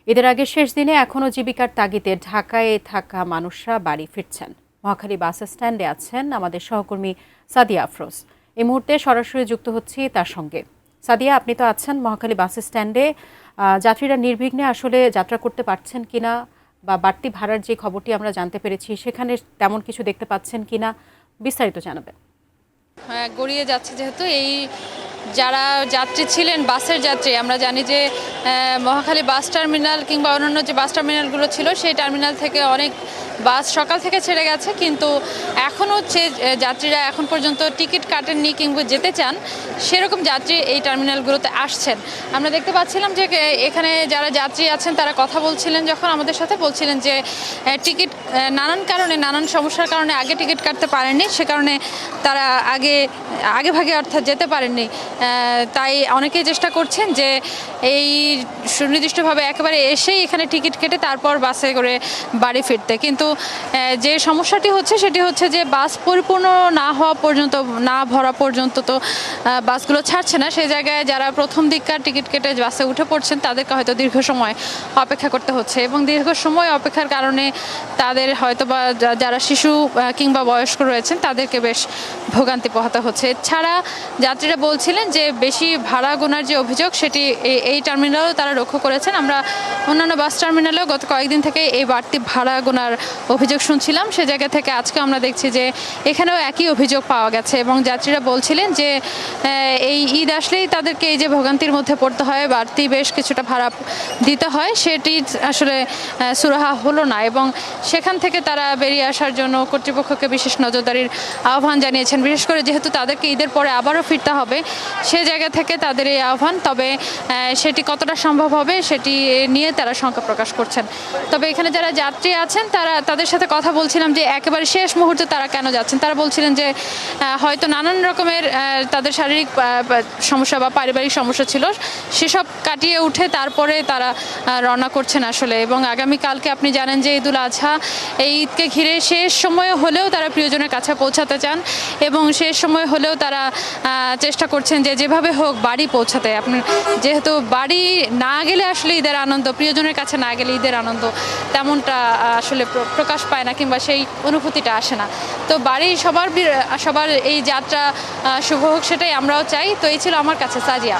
ঈদের আগে শেষ দিনে এখনও জীবিকার তাগিদে ঢাকায় থাকা মানুষরা বাড়ি ফিরছেন। মহাখালী বাস স্ট্যান্ডে আছেন আমাদের সহকর্মী সাদিয়া আফরোজ। এই মুহূর্তে সরাসরি যুক্ত হচ্ছি তার সঙ্গে। সাদিয়া, আপনি তো আছেন মহাখালী বাস স্ট্যান্ডে। যাত্রীরা নির্বিঘ্নে আসলে যাত্রা করতে পারছেন কিনা বা বাড়তি ভাড়ার যে খবরটি আমরা জানতে পেরেছি সেখানে তেমন কিছু দেখতে পাচ্ছেন কিনা বিস্তারিত জানাবেন। হ্যাঁ, গড়িয়ে যাচ্ছে যেহেতু এই যারা যাত্রী ছিলেন বাসের যাত্রী, আমরা জানি যে মহাখালী বাস টার্মিনাল কিংবা অন্যান্য যে বাস টার্মিনালগুলো ছিল সেই টার্মিনাল থেকে অনেক বাস সকাল থেকে ছেড়ে গেছে, কিন্তু এখনও যাত্রীরা এখন পর্যন্ত টিকিট কাটেননি কিংবা যেতে চান সেরকম যাত্রী এই টার্মিনালগুলোতে আসছেন। আমরা দেখতে পাচ্ছিলাম যে এখানে যারা যাত্রী আছেন তারা কথা বলছিলেন, যখন আমাদের সাথে বলছিলেন যে টিকিট নানান কারণে নানান সমস্যার কারণে আগে টিকিট কাটতে পারেননি, সে কারণে তারা আগে ভাগে অর্থাৎ যেতে পারেননি। তাই অনেকেই চেষ্টা করছেন যে এই সুনির্দিষ্টভাবে একেবারে এসেই এখানে টিকিট কেটে তারপর বাসে করে বাড়ি ফিরতে। কিন্তু যে সমস্যাটি হচ্ছে সেটি হচ্ছে যে বাস পরিপূর্ণ না হওয়া পর্যন্ত, না ভরা পর্যন্ত তো বাসগুলো ছাড়ছে না। সেই জায়গায় যারা প্রথম দিককার টিকিট কেটে বাসে উঠে পড়ছেন তাদেরকে হয়তো দীর্ঘ সময় অপেক্ষা করতে হচ্ছে, এবং দীর্ঘ সময় অপেক্ষার কারণে তাদের হয়তো বা যারা শিশু কিংবা বয়স্ক রয়েছেন তাদেরকে বেশ ভোগান্তি পোহাতে হচ্ছে। এছাড়া যাত্রীরা বলছিলেন যে বেশি ভাড়া গোনার যে অভিযোগ সেটি এই টার্মিনালেও তারা লক্ষ্য করেছেন। আমরা অন্যান্য বাস টার্মিনালেও গত কয়েকদিন থেকে এই বাড়তি ভাড়া গোনার অভিযোগ শুনছিলাম, সে জায়গা থেকে আজকে আমরা দেখছি যে এখানেও একই অভিযোগ পাওয়া গেছে, এবং যাত্রীরা বলছিলেন যে এই ঈদ আসলেই তাদেরকে এই যে ভোগান্তির মধ্যে পড়তে হয়, বাড়তি বেশ কিছুটা ভাড়া দিতে হয়, সেটি আসলে সুরাহা হলো না, এবং সেখান থেকে তারা বেরিয়ে আসার জন্য কর্তৃপক্ষকে বিশেষ নজরদারির আহ্বান জানিয়েছেন। বিশেষ করে যেহেতু তাদেরকে ঈদের পরে আবারও ফিরতে হবে, সে জায়গা থেকে তাদের এই আহ্বান। তবে সেটি কতটা সম্ভব হবে সেটি নিয়ে তারা শঙ্কা প্রকাশ করছেন। তবে এখানে যারা যাত্রী আছেন তাদের সাথে কথা বলছিলাম যে একেবারে শেষ মুহূর্তে তারা কেন যাচ্ছেন। তারা বলছিলেন যে হয়তো নানান রকমের তাদের শারীরিক সমস্যা বা পারিবারিক সমস্যা ছিল, সেসব কাটিয়ে উঠে তারপরে তারা রওনা করছেন আসলে। এবং আগামীকালকে আপনি জানেন যে ঈদুল আজহা, এই ঈদকে ঘিরে শেষ সময় হলেও তারা প্রিয়জনের কাছে পৌঁছাতে চান, এবং শেষ সময় হলেও তারা চেষ্টা করছেন যে যেভাবে হোক বাড়ি পৌঁছাতে। আপনি যেহেতু বাড়ি না গেলে আসলে ঈদের আনন্দ, প্রিয়জনের কাছে না গেলে ঈদের আনন্দ তেমনটা আসলে প্রকাশ পায় না, কিংবা সেই অনুভূতিটা আসে না। তো বাড়ি সবার এই যাত্রা শুভ হোক, সেটাই আমরাও চাই। তো এই ছিল আমার কাছে সাজিয়া।